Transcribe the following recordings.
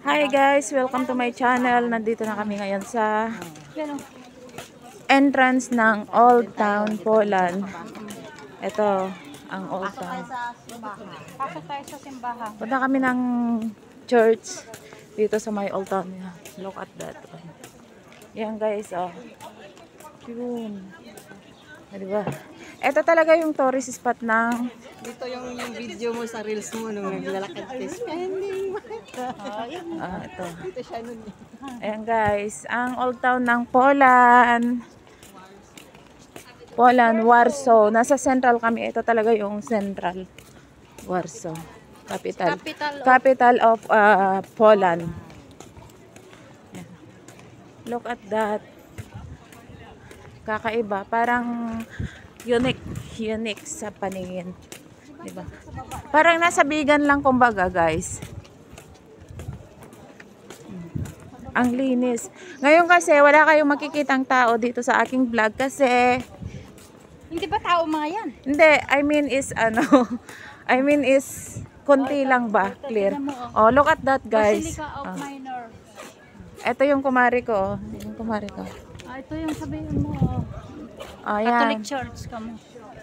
Hi guys, welcome to my channel. Nandito na kami ngayon sa entrance ng Old Town Poland. Ito ang Old Town. Pasok tayo sa simbahan. Punta kami ng church dito sa may Old Town. Look at that. Yan guys, oh. Yun. Diba? Ito talaga yung tourist spot ng... Dito yung video mo sa reels mo nung naglalakad ka. Spending ito. Dito siya nun. Ayan guys, ang Old Town ng Poland. Poland, Warsaw. Nasa central kami. Ito talaga yung central. Warsaw. Capital of Poland. Ayan. Look at that. Kakaiba. Parang unique sa paningin. Diba? Parang nasa bigan lang kumbaga guys. Ang linis. Ngayon kasi wala kayong makikitang tao dito sa aking vlog kasi Hindi ba tao mga yan? hindi, I mean is konti lang ba? Clear. Oh, look at that guys. Basilica of Minor. Ito yung kumari ko. Yung kumari ko. Ito yung sabihin mo. Ayan. Catholic Church kamo.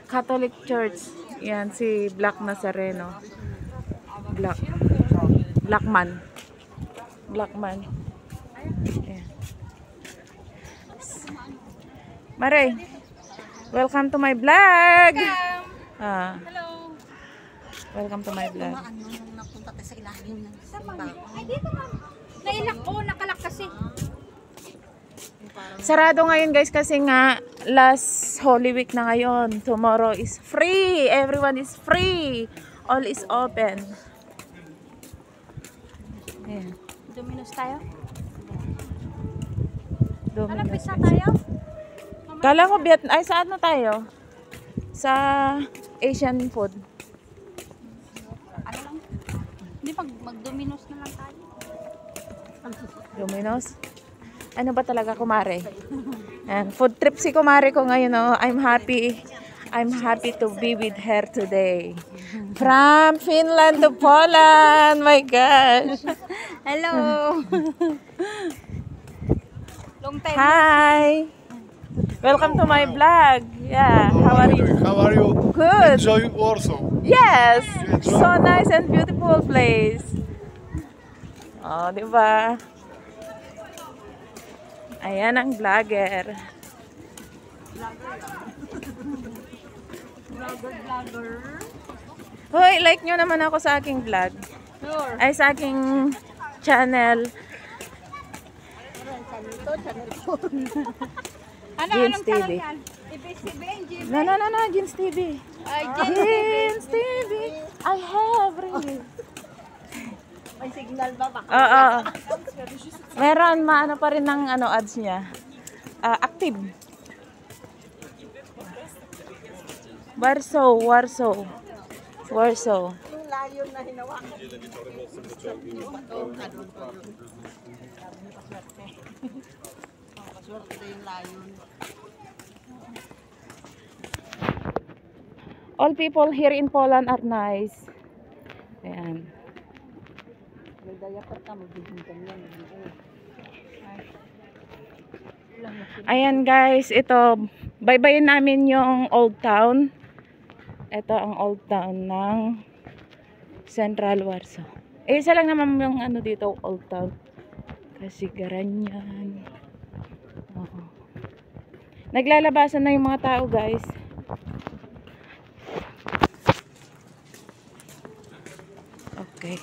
Catholic Church. Yan, si Black Nazareno. Blackman. Ayan. Mare, welcome to my vlog. Hello. Welcome to my vlog. Nung napunta tayo sa ilalim ng simbahan. Ay, dito na. Nailak ko, nakalak kasi. Sarado ngayon guys kasi nga last Holy Week na ngayon. Tomorrow is free. Everyone is free. All is open. Ayan. Domino's tayo? Anong Domino's. pizza tayo? Kala ko Vietnam. Ay, saan na tayo? Sa Asian food. Ano lang? Hindi, mag-Domino's na lang tayo. Domino's. Ano ba talaga kumare? And food trip si kumare ko ngayon. Oh. I'm happy to be with her today. From Finland to Poland. My gosh. Hello. Long time. Hi. Welcome to my vlog. Yeah. How are you? How are you? Good. Enjoy Warsaw. Yes. So nice and beautiful place. Oh, di ba? Ayan ang vlogger. Vlogger. Hoy, like nyo naman ako sa aking vlog. Sure. Ay, sa aking channel. Jeans Anong channel TV. yan? IBCBN, GB? No, Jeans TV. Ay, Jeans TV. I have really. May signal ba? Baka Oo. Meron, maano pa rin ng ads niya. Active. Warsaw. yung layon na hinawakan. Paswerte yung layon. All people here in Poland are nice. Ayan. Nagdayapat ka, magbibing kanya. Ayan guys, ito, baybayin namin yung Old Town. Ito ang Old Town ng Central Warsaw. Isa lang naman yung dito, Old Town. Kasi Garanyan. Oo. Naglalabasan na yung mga tao guys. Okay.